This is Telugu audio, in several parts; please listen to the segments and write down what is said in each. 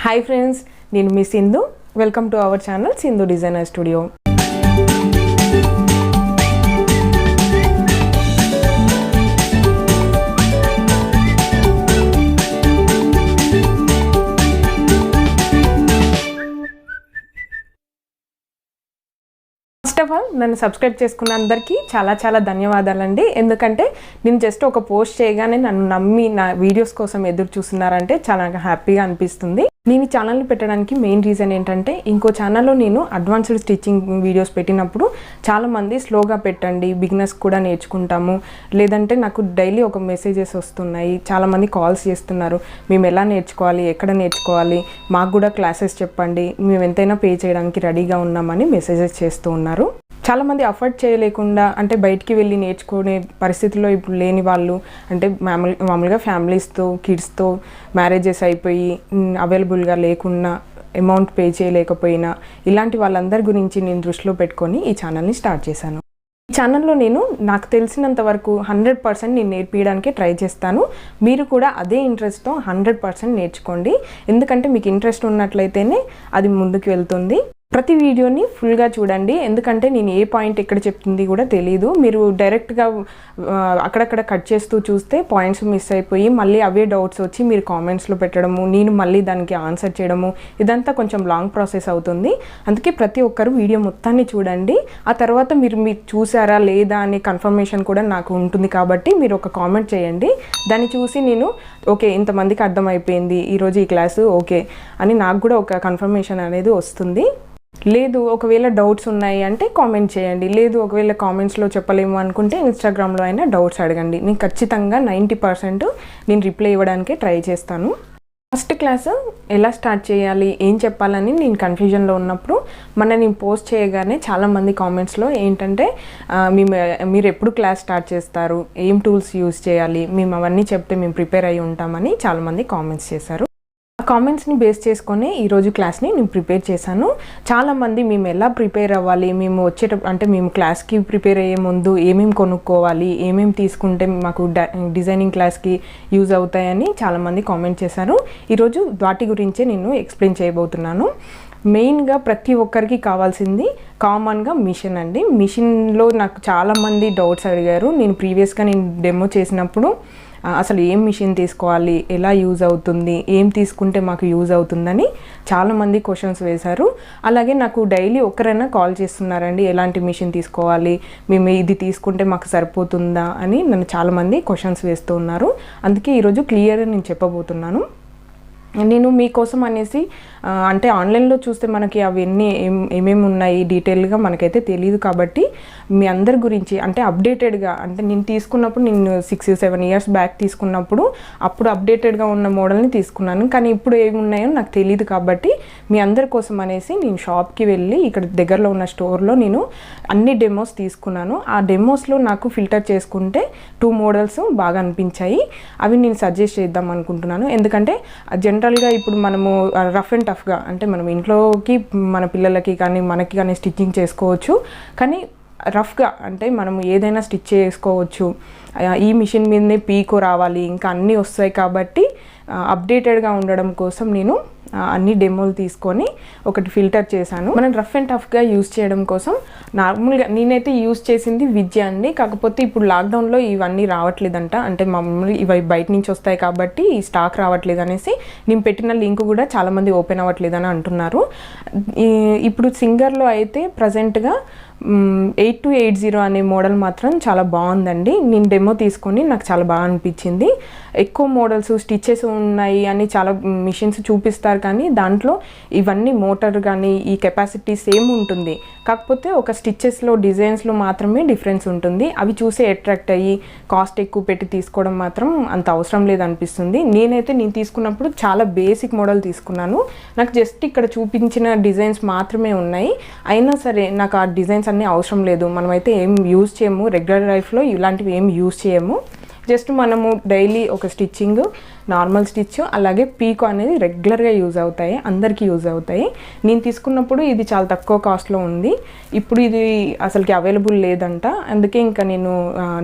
Hi friends, నేను మీ Sindhu. Welcome to our channel Sindhu designer studio. First of all నన్ను సబ్స్క్రైబ్ చేసుకున్న అందరికీ చాలా ధన్యవాదాలండి. ఎందుకంటే నేను జస్ట్ ఒక పోస్ట్ చేయగానే నన్ను నమ్మి నా వీడియోస్ కోసం ఎదురు చూస్తున్నారంటే చాలా హ్యాపీగా అనిపిస్తుంది. నేను ఈ ఛానల్ని పెట్టడానికి మెయిన్ రీజన్ ఏంటంటే ఇంకో ఛానల్లో నేను అడ్వాన్స్డ్ స్టిచ్చింగ్ వీడియోస్ పెట్టినప్పుడు చాలామంది స్లోగా పెట్టండి, బిగినర్స్ కూడా నేర్చుకుంటాము, లేదంటే నాకు డైలీ ఒక మెసేజెస్ వస్తున్నాయి, చాలామంది కాల్స్ చేస్తున్నారు, మేము ఎలా నేర్చుకోవాలి, ఎక్కడ నేర్చుకోవాలి, మాకు కూడా క్లాసెస్ చెప్పండి, మేము ఎంతైనా పే చేయడానికి రెడీగా ఉన్నామని మెసేజెస్ చేస్తూ ఉన్నారు. చాలామంది అఫోర్డ్ చేయలేకుండా అంటే బయటికి వెళ్ళి నేర్చుకునే పరిస్థితుల్లో ఇప్పుడు లేని వాళ్ళు, అంటే మామూలుగా ఫ్యామిలీస్తో కిడ్స్తో మ్యారేజెస్ అయిపోయి అవైలబుల్గా లేకున్నా, అమౌంట్ పే చేయలేకపోయినా, ఇలాంటి వాళ్ళందరి గురించి నేను దృష్టిలో పెట్టుకొని ఈ ఛానల్ని స్టార్ట్ చేశాను. ఈ ఛానల్లో నేను నాకు తెలిసినంత వరకు 100% నేను నేర్పించడానికి ట్రై చేస్తాను. మీరు కూడా అదే ఇంట్రెస్ట్తో 100% నేర్చుకోండి. ఎందుకంటే మీకు ఇంట్రెస్ట్ ఉన్నట్లయితేనే అది ముందుకు వెళ్తుంది. ప్రతి వీడియోని ఫుల్గా చూడండి, ఎందుకంటే నేను ఏ పాయింట్ ఎక్కడ చెప్తుంది కూడా తెలియదు. మీరు డైరెక్ట్గా అక్కడక్కడ కట్ చేస్తూ చూస్తే పాయింట్స్ మిస్ అయిపోయి మళ్ళీ అవే డౌట్స్ వచ్చి మీరు కామెంట్స్లో పెట్టడము, నేను మళ్ళీ దానికి ఆన్సర్ చేయడము, ఇదంతా కొంచెం లాంగ్ ప్రాసెస్ అవుతుంది. అందుకే ప్రతి ఒక్కరు వీడియో మొత్తాన్ని చూడండి. ఆ తర్వాత మీరు చూసారా లేదా అనే కన్ఫర్మేషన్ కూడా నాకు ఉంటుంది. కాబట్టి మీరు ఒక కామెంట్ చేయండి, దాన్ని చూసి నేను ఓకే ఇంతమందికి అర్థమైపోయింది ఈరోజు ఈ క్లాసు ఓకే అని నాకు కూడా ఒక కన్ఫర్మేషన్ అనేది వస్తుంది. లేదు ఒకవేళ డౌట్స్ ఉన్నాయి అంటే కామెంట్ చేయండి, లేదు ఒకవేళ కామెంట్స్లో చెప్పలేము అనుకుంటే ఇన్స్టాగ్రామ్లో అయినా డౌట్స్ అడగండి. నేను ఖచ్చితంగా 90% నేను రిప్లై ఇవ్వడానికే ట్రై చేస్తాను. ఫస్ట్ క్లాస్ ఎలా స్టార్ట్ చేయాలి, ఏం చెప్పాలని నేను కన్ఫ్యూజన్లో ఉన్నప్పుడు నేను పోస్ట్ చేయగానే చాలామంది కామెంట్స్లో ఏంటంటే మీరు ఎప్పుడు క్లాస్ స్టార్ట్ చేస్తారు, ఏం టూల్స్ యూజ్ చేయాలి, మేము అవన్నీ చెప్తే మేము ప్రిపేర్ అయి ఉంటామని చాలామంది కామెంట్స్ చేశారు. ఆ కామెంట్స్ని బేస్ చేసుకొని ఈరోజు క్లాస్ని నేను ప్రిపేర్ చేశాను. చాలామంది మేము ఎలా ప్రిపేర్ అవ్వాలి, మేము అంటే మేము క్లాస్కి ప్రిపేర్ అయ్యే ముందు ఏమేమి కొనుక్కోవాలి, ఏమేమి తీసుకుంటే మాకు డిజైనింగ్ క్లాస్కి యూజ్ అవుతాయని చాలామంది కామెంట్ చేశారు. ఈరోజు వాటి గురించే నేను ఎక్స్ప్లెయిన్ చేయబోతున్నాను. మెయిన్గా ప్రతి ఒక్కరికి కావాల్సింది కామన్గా మిషన్ అండి. మిషన్లో నాకు చాలామంది డౌట్స్ అడిగారు. నేను ప్రీవియస్గా నేను డెమో చేసినప్పుడు అసలు ఏం మిషన్ తీసుకోవాలి, ఎలా యూజ్ అవుతుంది, ఏం తీసుకుంటే మాకు యూజ్ అవుతుందని చాలామంది క్వశ్చన్స్ వేశారు. అలాగే నాకు డైలీ ఒకరైనా కాల్ చేస్తున్నారండి, ఎలాంటి మిషన్ తీసుకోవాలి, మేము ఇది తీసుకుంటే మాకు సరిపోతుందా అని నన్ను చాలామంది క్వశ్చన్స్ వేస్తూ ఉన్నారు. అందుకే ఈరోజు క్లియర్గా నేను చెప్పబోతున్నాను. నేను మీకోసం అనేసి అంటే ఆన్లైన్లో చూస్తే మనకి అవన్నీ ఏమేమి ఉన్నాయి డీటెయిల్గా మనకైతే తెలియదు. కాబట్టి మీ అందరి గురించి అంటే అప్డేటెడ్గా, అంటే నేను తీసుకున్నప్పుడు నేను 6-7 ఇయర్స్ బ్యాక్ తీసుకున్నప్పుడు అప్పుడు అప్డేటెడ్గా ఉన్న మోడల్ని తీసుకున్నాను. కానీ ఇప్పుడు ఏమి ఉన్నాయో నాకు తెలియదు. కాబట్టి మీ అందరి కోసం అనేసి నేను షాప్కి వెళ్ళి ఇక్కడ దగ్గరలో ఉన్న స్టోర్లో నేను అన్ని డెమోస్ తీసుకున్నాను. ఆ డెమోస్లో నాకు ఫిల్టర్ చేసుకుంటే 2 మోడల్స్ బాగా అనిపించాయి. అవి నేను సజెస్ట్ చేద్దాం అనుకుంటున్నాను. ఎందుకంటే జనరల్గా ఇప్పుడు మనము రఫ్ అండ్ టఫ్గా అంటే మనం ఇంట్లోకి మన పిల్లలకి కానీ మనకి కానీ స్టిచ్చింగ్ చేసుకోవచ్చు. కానీ రఫ్గా అంటే మనం ఏదైనా స్టిచ్ చేసుకోవచ్చు. ఈ మిషన్ మీదనే పీకో రావాలి, ఇంకా అన్నీ వస్తాయి. కాబట్టి అప్డేటెడ్గా ఉండడం కోసం నేను అన్ని డెమోలు తీసుకొని ఒకటి ఫిల్టర్ చేశాను. మనం రఫ్ అండ్ టఫ్గా యూజ్ చేయడం కోసం నార్మల్గా నేనైతే యూజ్ చేసింది విద్య అండి. కాకపోతే ఇప్పుడు లాక్డౌన్లో ఇవన్నీ రావట్లేదంట, అంటే మామూలు ఇవి బయట నుంచి వస్తాయి కాబట్టి ఈ స్టాక్ రావట్లేదు అనేసి నేను పెట్టిన లింక్ కూడా చాలామంది ఓపెన్ అవ్వట్లేదని అంటున్నారు. ఇప్పుడు సింగర్లో అయితే ప్రజెంట్గా 8280 అనే మోడల్ మాత్రం చాలా బాగుందండి. నేను డెమో తీసుకొని నాకు చాలా బాగా అనిపించింది. ఎక్కువ మోడల్స్ స్టిచ్చెస్ ఉన్నాయి అని చాలా మిషన్స్ చూపిస్తారు, కానీ దాంట్లో ఇవన్నీ మోటార్ కానీ ఈ కెపాసిటీ సేమ్ ఉంటుంది. కాకపోతే ఒక స్టిచ్చెస్లో డిజైన్స్లో మాత్రమే డిఫరెన్స్ ఉంటుంది. అవి చూసే అట్రాక్ట్ అయ్యి కాస్ట్ ఎక్కువ పెట్టి తీసుకోవడం మాత్రం అంత అవసరం లేదనిపిస్తుంది. నేను తీసుకున్నప్పుడు చాలా బేసిక్ మోడల్ తీసుకున్నాను. నాకు జస్ట్ ఇక్కడ చూపించిన డిజైన్స్ మాత్రమే ఉన్నాయి. అయినా సరే నాకు ఆ డిజైన్స్ అన్నీ అవసరం లేదు. మనమైతే ఏం యూజ్ చేయము, రెగ్యులర్ లైఫ్లో ఇలాంటివి ఏం యూజ్ చేయము. జస్ట్ మనము డైలీ ఒక స్టిచ్చింగ్, నార్మల్ స్టిచ్, అలాగే పీకో అనేది రెగ్యులర్గా యూజ్ అవుతాయి, అందరికీ యూజ్ అవుతాయి. నేను తీసుకున్నప్పుడు ఇది చాలా తక్కువ కాస్ట్లో ఉంది. ఇప్పుడు ఇది అసలుకి అవైలబుల్ లేదంట. అందుకే ఇంకా నేను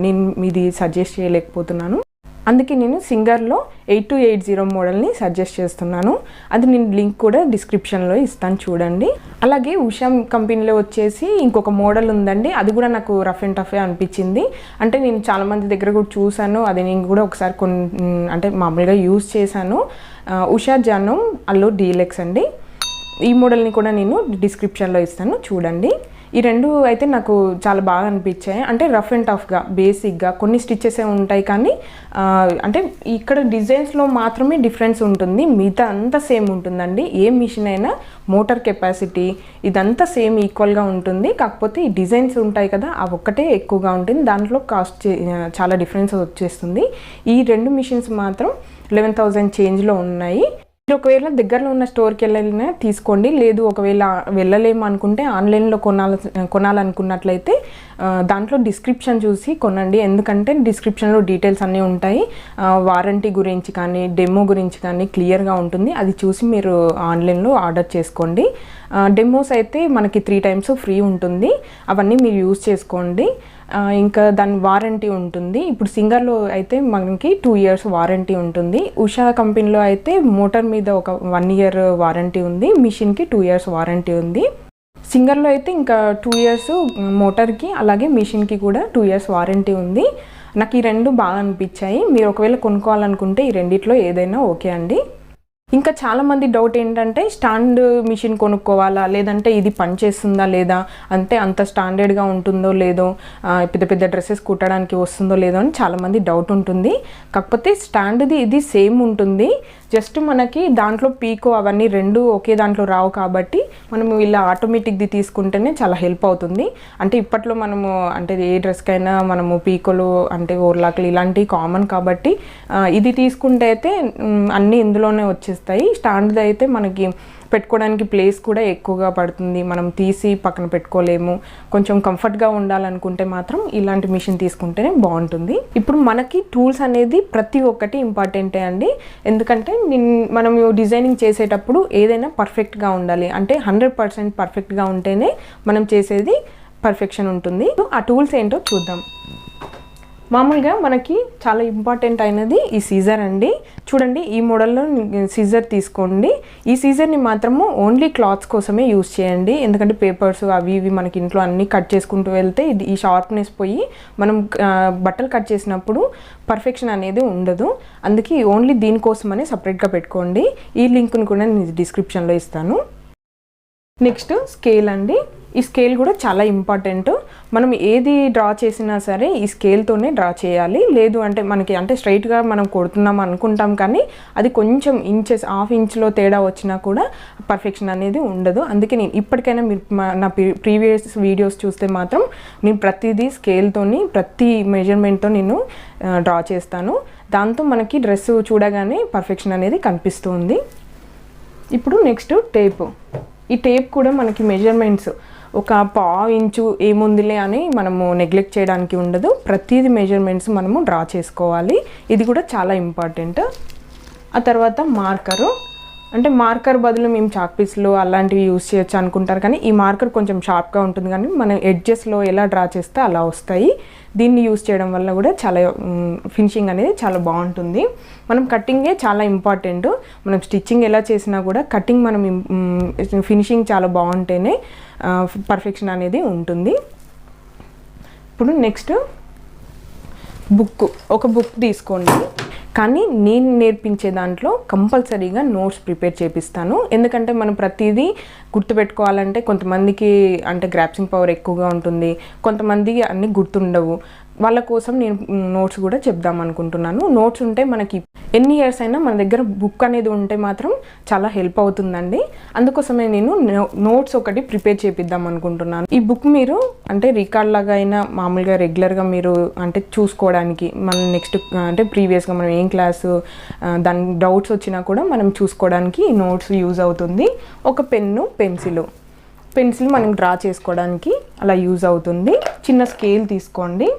ఇది సజెస్ట్ చేయలేకపోతున్నాను. అందుకే నేను సింగర్లో 8280 మోడల్ని సజెస్ట్ చేస్తున్నాను. అది నేను లింక్ కూడా డిస్క్రిప్షన్లో ఇస్తాను చూడండి. అలాగే ఉషా కంపెనీలో వచ్చేసి ఇంకొక మోడల్ ఉందండి, అది కూడా నాకు రఫ్ అండ్ టఫే అనిపించింది. అంటే నేను చాలామంది దగ్గర కూడా చూశాను, అది నేను కూడా ఒకసారి అంటే మామూలుగా యూజ్ చేశాను. ఉషా జానోమ్ allure డీలక్స్ అండి. ఈ మోడల్ని కూడా నేను డిస్క్రిప్షన్లో ఇస్తాను చూడండి. ఈ రెండు అయితే నాకు చాలా బాగా అనిపించాయి. అంటే రఫ్ అండ్ టఫ్గా బేసిక్గా కొన్ని స్టిచెస్ ఉంటాయి, కానీ అంటే ఇక్కడ డిజైన్స్లో మాత్రమే డిఫరెన్స్ ఉంటుంది, మిగతా అంతా సేమ్ ఉంటుందండి. ఏ మిషన్ అయినా మోటార్ కెపాసిటీ ఇదంతా సేమ్ ఈక్వల్గా ఉంటుంది. కాకపోతే ఈ డిజైన్స్ ఉంటాయి కదా, అవి ఒక్కటే ఎక్కువగా ఉంటుంది, దాంట్లో కాస్ట్ చాలా డిఫరెన్స్ వచ్చేస్తుంది. ఈ రెండు మిషన్స్ మాత్రం 11,000 చేంజ్లో ఉన్నాయి. మీరు ఒకవేళ దగ్గరలో ఉన్న స్టోర్కి వెళ్ళినా తీసుకోండి, లేదు ఒకవేళ వెళ్ళలేము అనుకుంటే ఆన్లైన్లో కొనాలనుకున్నట్లయితే దాంట్లో డిస్క్రిప్షన్ చూసి కొనండి. ఎందుకంటే డిస్క్రిప్షన్లో డీటెయిల్స్ అన్నీ ఉంటాయి, వారంటీ గురించి కానీ డెమో గురించి కానీ క్లియర్గా ఉంటుంది. అది చూసి మీరు ఆన్లైన్లో ఆర్డర్ చేసుకోండి. డెమోస్ అయితే మనకి 3 times ఫ్రీ ఉంటుంది, అవన్నీ మీరు యూజ్ చేసుకోండి. ఇంకా దాని వారంటీ ఉంటుంది. ఇప్పుడు సింగర్లో అయితే మనకి 2 years వారంటీ ఉంటుంది. ఉషా కంపెనీలో అయితే మోటార్ మీద ఒక 1 year వారంటీ ఉంది, మిషన్కి 2 years వారంటీ ఉంది. సింగర్లో అయితే ఇంకా 2 years మోటార్కి అలాగే మిషన్కి కూడా 2 years వారంటీ ఉంది. నాకు ఈ రెండు బాగా అనిపించాయి. మీరు ఒకవేళ కొనుక్కోవాలనుకుంటే ఈ రెండిట్లో ఏదైనా ఓకే అండి. ఇంకా చాలామంది డౌట్ ఏంటంటే స్టాండ్ మిషన్ కొనుక్కోవాలా, లేదంటే ఇది పనిచేస్తుందా లేదా, అంటే అంత స్టాండర్డ్గా ఉంటుందో లేదో, పెద్ద పెద్ద డ్రెస్సెస్ కుట్టడానికి వస్తుందో లేదో అని చాలామంది డౌట్ ఉంటుంది. కాకపోతే స్టాండ్ది ఇది సేమ్ ఉంటుంది, జస్ట్ మనకి దాంట్లో పీకో అవన్నీ రెండు ఒకే దాంట్లో రావు కాబట్టి మనము ఇలా ఆటోమేటిక్ది తీసుకుంటేనే చాలా హెల్ప్ అవుతుంది. అంటే ఇప్పట్లో మనము అంటే ఏ డ్రెస్కైనా మనము పీకోలు అంటే ఓర్లాక్లు ఇలాంటివి కామన్ కాబట్టి ఇది తీసుకుంటే అయితే అన్నీ ఇందులోనే వచ్చేస్తాయి. స్టాండ్ది అయితే మనకి పెట్టుకోవడానికి ప్లేస్ కూడా ఎక్కువగా పడుతుంది, మనం తీసి పక్కన పెట్టుకోలేము. కొంచెం కంఫర్ట్గా ఉండాలనుకుంటే మాత్రం ఇలాంటి మిషన్ తీసుకుంటేనే బాగుంటుంది. ఇప్పుడు మనకి టూల్స్ అనేది ప్రతి ఒక్కటి ఇంపార్టెంటే అండి. ఎందుకంటే మనం డిజైనింగ్ చేసేటప్పుడు ఏదైనా పర్ఫెక్ట్గా ఉండాలి, అంటే 100% పర్ఫెక్ట్గా ఉంటేనే మనం చేసేది పర్ఫెక్షన్ ఉంటుంది. ఆ టూల్స్ ఏంటో చూద్దాం. మామూలుగా మనకి చాలా ఇంపార్టెంట్ అయినది ఈ సీజర్ అండి. చూడండి, ఈ మోడల్లో సీజర్ తీసుకోండి. ఈ సీజర్ని మాత్రము ఓన్లీ క్లాత్స్ కోసమే యూజ్ చేయండి, ఎందుకంటే పేపర్స్ అవి ఇవి మనకి ఇంట్లో అన్నీ కట్ చేసుకుంటూ వెళ్తే ఈ షార్ప్నెస్ పోయి మనం బట్టలు కట్ చేసినప్పుడు పర్ఫెక్షన్ అనేది ఉండదు. అందుకే ఓన్లీ దీనికోసమనే సపరేట్గా పెట్టుకోండి. ఈ లింక్ను కూడా నేను డిస్క్రిప్షన్లో ఇస్తాను. నెక్స్ట్ స్కేల్ అండి. ఈ స్కేల్ కూడా చాలా ఇంపార్టెంట్. మనం ఏది డ్రా చేసినా సరే ఈ స్కేల్తోనే డ్రా చేయాలి, లేదు అంటే మనకి అంటే స్ట్రైట్గా మనం కొడుతున్నాం అనుకుంటాం, కానీ అది కొంచెం ఇంచెస్ ½ ఇంచ్లో తేడా వచ్చినా కూడా పర్ఫెక్షన్ అనేది ఉండదు. అందుకే నేను ఇప్పటికైనా మీరు నా ప్రీవియస్ వీడియోస్ చూస్తే మాత్రం నేను ప్రతిదీ స్కేల్తోని ప్రతి మెజర్మెంట్తో నేను డ్రా చేస్తాను. దాంతో మనకి డ్రెస్ చూడగానే పర్ఫెక్షన్ అనేది కనిపిస్తుంది. ఇప్పుడు నెక్స్ట్ టేప్. ఈ టేప్ కూడా మనకి మెజర్మెంట్స్ ఒక ½ ఇంచు ఏముందిలే అని మనము నెగ్లెక్ట్ చేయడానికి ఉండదు, ప్రతిదీ మెజర్మెంట్స్ మనము డ్రా చేసుకోవాలి. ఇది కూడా చాలా ఇంపార్టెంట్. ఆ తర్వాత మార్కరు. అంటే మార్కర్ బదులు మేము చాక్ పీస్లు అలాంటివి యూజ్ చేయొచ్చు అనుకుంటారు, కానీ ఈ మార్కర్ కొంచెం షార్ప్గా ఉంటుంది, కానీ మనం ఎడ్జెస్లో ఎలా డ్రా చేస్తే అలా వస్తాయి. దీన్ని యూజ్ చేయడం వల్ల కూడా చాలా ఫినిషింగ్ అనేది చాలా బాగుంటుంది. మనం కట్టింగే చాలా ఇంపార్టెంట్. మనం స్టిచ్చింగ్ ఎలా చేసినా కూడా కటింగ్ మనం ఫినిషింగ్ చాలా బాగుంటేనే పర్ఫెక్షన్ అనేది ఉంటుంది. ఇప్పుడు నెక్స్ట్ ఒక బుక్ తీసుకోండి. కానీ నేను నేర్పించే దాంట్లో కంపల్సరీగా నోట్స్ ప్రిపేర్ చేపిస్తాను. ఎందుకంటే మనం ప్రతిదీ గుర్తుపెట్టుకోవాలంటే కొంతమందికి అంటే గ్రాప్సింగ్ పవర్ ఎక్కువగా ఉంటుంది, కొంతమందికి అన్నీ గుర్తుండవు. వాళ్ళ కోసం నేను నోట్స్ కూడా చెప్దాం అనుకుంటున్నాను. నోట్స్ ఉంటే మనకి ఎన్ని ఇయర్స్ అయినా మన దగ్గర బుక్ అనేది ఉంటే మాత్రం చాలా హెల్ప్ అవుతుందండి. అందుకోసమే నేను నోట్స్ ఒకటి ప్రిపేర్ చేపిద్దాం అనుకుంటున్నాను. ఈ బుక్ మీరు అంటే రికార్డ్ లాగా అయినా మామూలుగా రెగ్యులర్గా మీరు అంటే చూసుకోవడానికి, మనం నెక్స్ట్ అంటే ప్రీవియస్గా మనం ఏం క్లాసు దాని డౌట్స్ వచ్చినా కూడా మనం చూసుకోవడానికి ఈ నోట్స్ యూజ్ అవుతుంది. ఒక పెన్ను, పెన్సిల్ మనం డ్రా చేసుకోవడానికి అలా యూజ్ అవుతుంది. చిన్న స్కేల్ తీసుకోండి.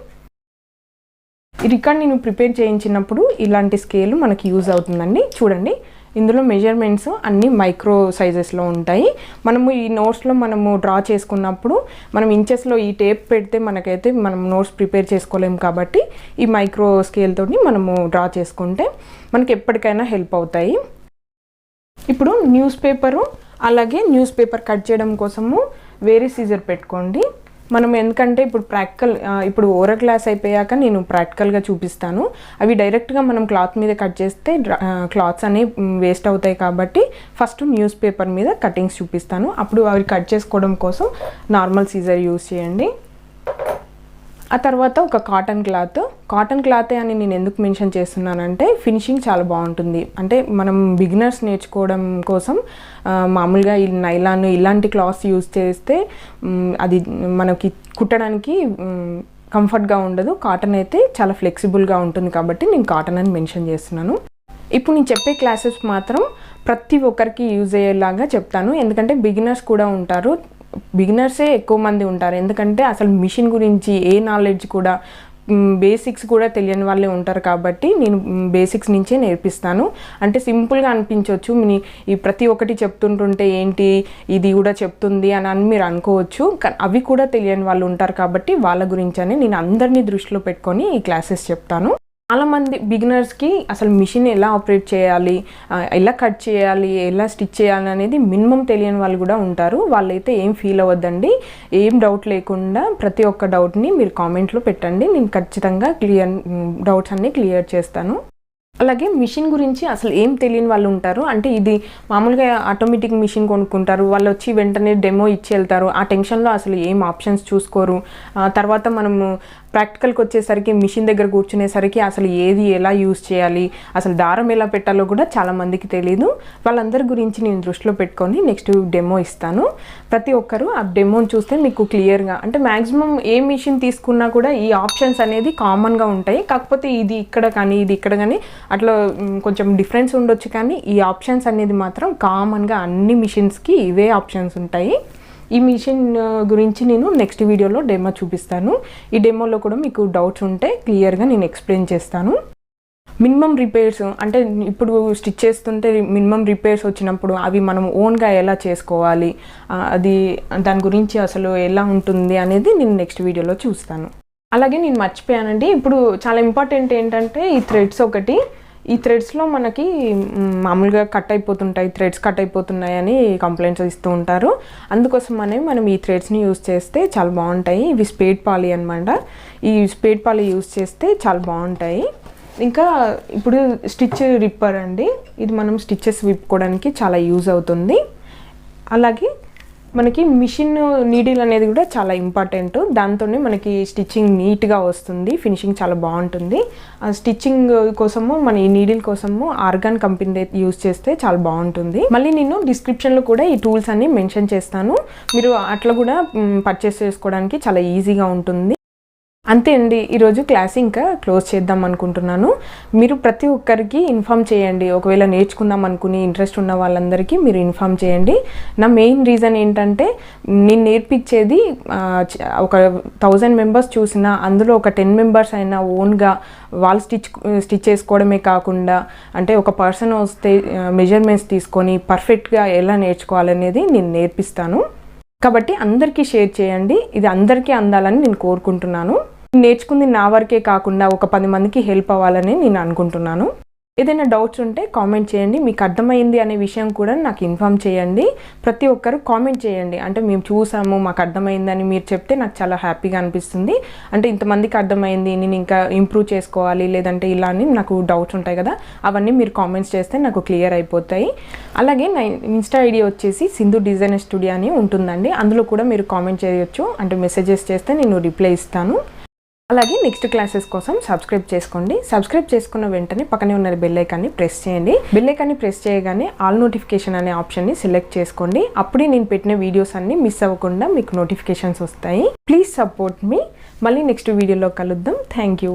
ఈ రికార్డ్ నేను ప్రిపేర్ చేయించినప్పుడు ఇలాంటి స్కేల్ మనకి యూజ్ అవుతుందండి. చూడండి, ఇందులో మెజర్మెంట్స్ అన్నీ మైక్రో సైజెస్లో ఉంటాయి. మనము ఈ నోట్స్లో మనము డ్రా చేసుకున్నప్పుడు మనం ఇంచెస్లో ఈ టేప్ పెడితే మనకైతే మనం నోట్స్ ప్రిపేర్ చేసుకోలేము కాబట్టి ఈ మైక్రో స్కేల్ తోటి మనము డ్రా చేసుకుంటే మనకి ఎప్పటికైనా హెల్ప్ అవుతాయి. ఇప్పుడు న్యూస్ పేపరు అలాగే న్యూస్ పేపర్ కట్ చేయడం కోసము వేరే సీజర్ పెట్టుకోండి. మనం ఎందుకంటే ఇప్పుడు ఓరల్ క్లాస్ అయిపోయాక నేను ప్రాక్టికల్గా చూపిస్తాను. అవి డైరెక్ట్గా మనం క్లాత్ మీద కట్ చేస్తే క్లాత్స్ అనేవి వేస్ట్ అవుతాయి కాబట్టి ఫస్ట్ న్యూస్ పేపర్ మీద కటింగ్స్ చూపిస్తాను. అప్పుడు అవి కట్ చేసుకోవడం కోసం నార్మల్ సీజర్ యూస్ చేయండి. ఆ తర్వాత ఒక కాటన్ క్లాతే అని నేను ఎందుకు మెన్షన్ చేస్తున్నానంటే ఫినిషింగ్ చాలా బాగుంటుంది. అంటే మనం బిగినర్స్ నేర్చుకోవడం కోసం మామూలుగా ఈ నైలాన్ ఇలాంటి క్లాత్స్ యూజ్ చేస్తే అది మనకి కుట్టడానికి కంఫర్ట్గా ఉండదు. కాటన్ అయితే చాలా ఫ్లెక్సిబుల్గా ఉంటుంది కాబట్టి నేను కాటన్ అని మెన్షన్ చేస్తున్నాను. ఇప్పుడు నేను చెప్పే క్లాసెస్ మాత్రం ప్రతి ఒక్కరికి యూజ్ అయ్యేలాగా చెప్తాను. ఎందుకంటే బిగినర్స్ కూడా ఉంటారు, బిగినర్సే ఎక్కువ మంది ఉంటారు. ఎందుకంటే అసలు మిషన్ గురించి ఏ నాలెడ్జ్ కూడా బేసిక్స్ కూడా తెలియని వాళ్ళే ఉంటారు కాబట్టి నేను బేసిక్స్ నుంచే నేర్పిస్తాను. అంటే సింపుల్గా అనిపించవచ్చు, ఈ ప్రతి ఒక్కటి చెప్తుంటుంటే ఏంటి ఇది కూడా చెప్తుంది అని మీరు అనుకోవచ్చు. అవి కూడా తెలియని వాళ్ళు ఉంటారు కాబట్టి వాళ్ళ గురించి అని నేను అందరినీ దృష్టిలో పెట్టుకొని ఈ క్లాసెస్ చెప్తాను. చాలామంది బిగినర్స్కి అసలు మిషన్ ఎలా ఆపరేట్ చేయాలి, ఎలా కట్ చేయాలి, ఎలా స్టిచ్ చేయాలి అనేది మినిమం తెలియని వాళ్ళు కూడా ఉంటారు. వాళ్ళైతే ఏం ఫీల్ అవ్వద్దండి. ఏం డౌట్ లేకుండా ప్రతి ఒక్క డౌట్ని మీరు కామెంట్లో పెట్టండి. నేను ఖచ్చితంగా డౌట్స్ అన్నీ క్లియర్ చేస్తాను. అలాగే మిషన్ గురించి అసలు ఏం తెలియని వాళ్ళు ఉంటారు. అంటే ఇది మామూలుగా ఆటోమేటిక్ మిషన్ కొనుక్కుంటారు, వాళ్ళు వచ్చి వెంటనే డెమో ఇచ్చి వెళ్తారు. ఆ టెన్షన్లో అసలు ఏం ఆప్షన్స్ చూసుకోరు. తర్వాత మనము ప్రాక్టికల్కి వచ్చేసరికి మిషన్ దగ్గర కూర్చునేసరికి అసలు ఏది ఎలా యూజ్ చేయాలి, అసలు దారం ఎలా పెట్టాలో కూడా చాలామందికి తెలియదు. వాళ్ళందరి గురించి నేను దృష్టిలో పెట్టుకొని నెక్స్ట్ డెమో ఇస్తాను. ప్రతి ఒక్కరు ఆ డెమోని చూస్తే మీకు క్లియర్గా, అంటే మ్యాక్సిమం ఏ మిషన్ తీసుకున్నా కూడా ఈ ఆప్షన్స్ అనేది కామన్గా ఉంటాయి. కాకపోతే ఇది ఇక్కడ కానీ ఇది ఇక్కడ కానీ అట్లా కొంచెం డిఫరెన్స్ ఉండొచ్చు, కానీ ఈ ఆప్షన్స్ అనేది మాత్రం కామన్గా అన్ని మిషన్స్కి ఇవే ఆప్షన్స్ ఉంటాయి. ఈ మిషన్ గురించి నేను నెక్స్ట్ వీడియోలో డెమో చూపిస్తాను. ఈ డెమోలో కూడా మీకు డౌట్స్ ఉంటే క్లియర్గా నేను ఎక్స్ప్లెయిన్ చేస్తాను. మినిమం రిపేర్స్ అంటే ఇప్పుడు స్టిచ్ చేస్తుంటే మినిమం రిపేర్స్ వచ్చినప్పుడు అవి మనం ఓన్గా ఎలా చేసుకోవాలి, అది దాని గురించి అసలు ఎలా ఉంటుంది అనేది నేను నెక్స్ట్ వీడియోలో చూస్తాను. అలాగే నేను మర్చిపోయానండి, ఇప్పుడు చాలా ఇంపార్టెంట్ ఏంటంటే ఈ థ్రెడ్స్ ఒకటి. ఈ థ్రెడ్స్లో మనకి మామూలుగా థ్రెడ్స్ కట్ అయిపోతున్నాయని కంప్లైంట్స్ ఇస్తూ ఉంటారు. అందుకోసమనే మనం ఈ థ్రెడ్స్ని యూజ్ చేస్తే చాలా బాగుంటాయి. ఇవి స్పేడ్ పాలీ అనమాట. ఈ స్పేడ్ పాలీ యూజ్ చేస్తే చాలా బాగుంటాయి. ఇంకా ఇప్పుడు స్టిచ్ రిప్పర్ అండి, ఇది మనం స్టిచ్చెస్ విప్పుకోవడానికి చాలా యూజ్ అవుతుంది. అలాగే మనకి మిషన్ నీడిల్ అనేది కూడా చాలా ఇంపార్టెంట్. దాంతోనే మనకి స్టిచ్చింగ్ నీట్గా వస్తుంది, ఫినిషింగ్ చాలా బాగుంటుంది. ఆ స్టిచ్చింగ్ కోసము మన ఈ నీడిల్ కోసము ఆర్గాన్ కంపెనీ యూజ్ చేస్తే చాలా బాగుంటుంది. మళ్ళీ నేను డిస్క్రిప్షన్లో కూడా ఈ టూల్స్ అన్ని మెన్షన్ చేస్తాను, మీరు అట్లా కూడా పర్చేస్ చేసుకోవడానికి చాలా ఈజీగా ఉంటుంది. అంతే అండి, ఈరోజు క్లాస్ ఇంకా క్లోజ్ చేద్దాం అనుకుంటున్నాను. మీరు ప్రతి ఒక్కరికి ఇన్ఫామ్ చేయండి. ఒకవేళ నేర్చుకుందాం అనుకుని ఇంట్రెస్ట్ ఉన్న వాళ్ళందరికీ మీరు ఇన్ఫామ్ చేయండి. నా మెయిన్ రీజన్ ఏంటంటే నేను నేర్పించేది ఒక 1000 మెంబర్స్ చూసినా అందులో ఒక 10 మెంబర్స్ అయినా ఓన్గా వాళ్ళు స్టిచ్ చేసుకోవడమే కాకుండా, అంటే ఒక పర్సన్ వస్తే మెజర్మెంట్స్ తీసుకొని పర్ఫెక్ట్గా ఎలా నేర్చుకోవాలనేది నేను నేర్పిస్తాను. కాబట్టి అందరికీ షేర్ చేయండి. ఇది అందరికీ అందాలని నేను కోరుకుంటున్నాను. నేర్చుకుంది నా వరకే కాకుండా ఒక 10 మందికి హెల్ప్ అవ్వాలని నేను అనుకుంటున్నాను. ఏదైనా డౌట్స్ ఉంటే కామెంట్ చేయండి. మీకు అర్థమైంది అనే విషయం కూడా నాకు ఇన్ఫామ్ చేయండి. ప్రతి ఒక్కరు కామెంట్ చేయండి. అంటే మేము చూసాము, మాకు అర్థమైందని మీరు చెప్తే నాకు చాలా హ్యాపీగా అనిపిస్తుంది. అంటే ఇంతమందికి అర్థమైంది, నేను ఇంకా ఇంప్రూవ్ చేసుకోవాలి లేదంటే ఇలా అని నాకు డౌట్స్ ఉంటాయి కదా, అవన్నీ మీరు కామెంట్స్ చేస్తే నాకు క్లియర్ అయిపోతాయి. అలాగే నా ఇన్స్టా ఐడి వచ్చేసి సింధు డిజైన్ స్టూడియో అని ఉంటుందండి. అందులో కూడా మీరు కామెంట్ చేయొచ్చు, అంటే మెసేజెస్ చేస్తే నేను రిప్లై ఇస్తాను. అలాగే నెక్స్ట్ క్లాసెస్ కోసం సబ్స్క్రైబ్ చేసుకోండి. సబ్స్క్రైబ్ చేసుకున్న వెంటనే పక్కనే ఉన్న బెల్ ఐకాన్ని ప్రెస్ చేయండి. బెల్ ఐకాన్ని ప్రెస్ చేయగానే ఆల్ నోటిఫికేషన్ అనే ఆప్షన్ని సెలెక్ట్ చేసుకోండి. అప్పుడే నేను పెట్టిన వీడియోస్ అన్ని మిస్ అవ్వకుండా మీకు నోటిఫికేషన్స్ వస్తాయి. ప్లీజ్ సపోర్ట్ మీ. మళ్ళీ నెక్స్ట్ వీడియోలో కలుద్దాం. Thank you.